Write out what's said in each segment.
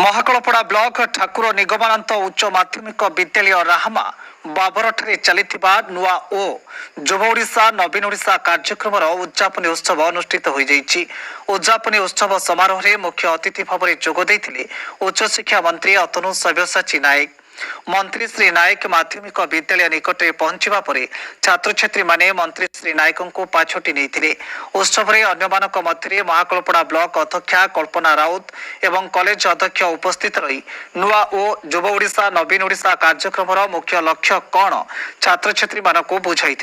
महाकलपड़ा block Thakur Nigamanand उच्च माध्यमिक विद्यालय राहमा बाबरठारे चलिथिबा नुआ ओ युव ओडिशा नवीन ओडिशा कार्यक्रम उद्यापनी उत्सव अनुष्ठित हो जाइछि। उद्यापनी उत्सव समारोह में मुख्य अतिथि भाव में जोग देइथिले उच्च शिक्षा मंत्री अतनु सव्यसाची नायक। मंत्री श्री नायक माध्यमिक विद्यालय निकट में पहुंचवा पर छात्र छात्री माने मंत्री श्री नायक को पाछोटी नहीं। उत्सव में अन्यमानक मध्य महाकलपड़ा ब्लॉक अध्यक्षा कल्पना राउत एवं कॉलेज अध्यक्ष उपस्थित रही नुआ ओ युव ओडिशा नवीन ओडिशा कार्यक्रम मुख्य लक्ष्य कौन छात्र छात्री मानक बुझाई।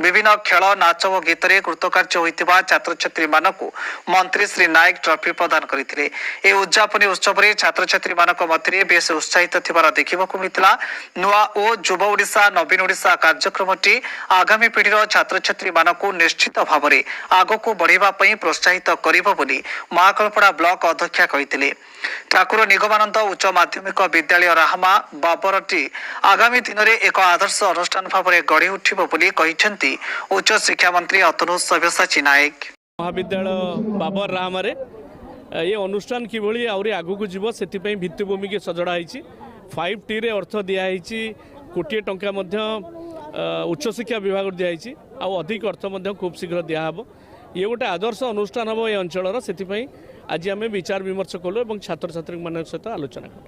विभिन्न खेल नाच और गीत में कृतकार्य होता छात्र छात्री मानक मंत्री श्री नायक ट्रॉफी प्रदान करते। उद्यापनी उत्सव में छात्र छात्री मानक मध्य बेस उत्साहित थिबार देखिबा मिथिला। नुआ ओ युव ओडिशा नवीन ओडिशा कार्यक्रमटी आगामी पीढ़ीर छात्र छात्री मानक निश्चित भाव में आगको बढ़िबा पई प्रोत्साहित करिबो बोली महाकलपड़ा ब्लॉक अध्यक्षा कहिथिले। ठाकुर निगमानंद उच्च माध्यमिक विद्यालय राहमा बाबरटी आगामी दिन में एक आदर्श अनुष्ठान भाव में गढ़ी उठिबो बोली कहिसेंती उच्च शिक्षा मंत्री अतनु सव्यसाची नायक। महाविद्यालय बाबर राहमारे ये अनुष्ठान किभली आउरी आगको जीव सेतिपई भित्तिभूमि के सजड़ा होईछि। 5T रे अर्थ दियाई कोटी टंका उच्च शिक्षा विभाग दिखाई अधिक अर्थ खूब शीघ्र दिहब। ये गोटे आदर्श अनुष्ठान हम ये अंचल से आज आम विचार विमर्श कलु और छात्र छात्री सहित आलोचना कलु।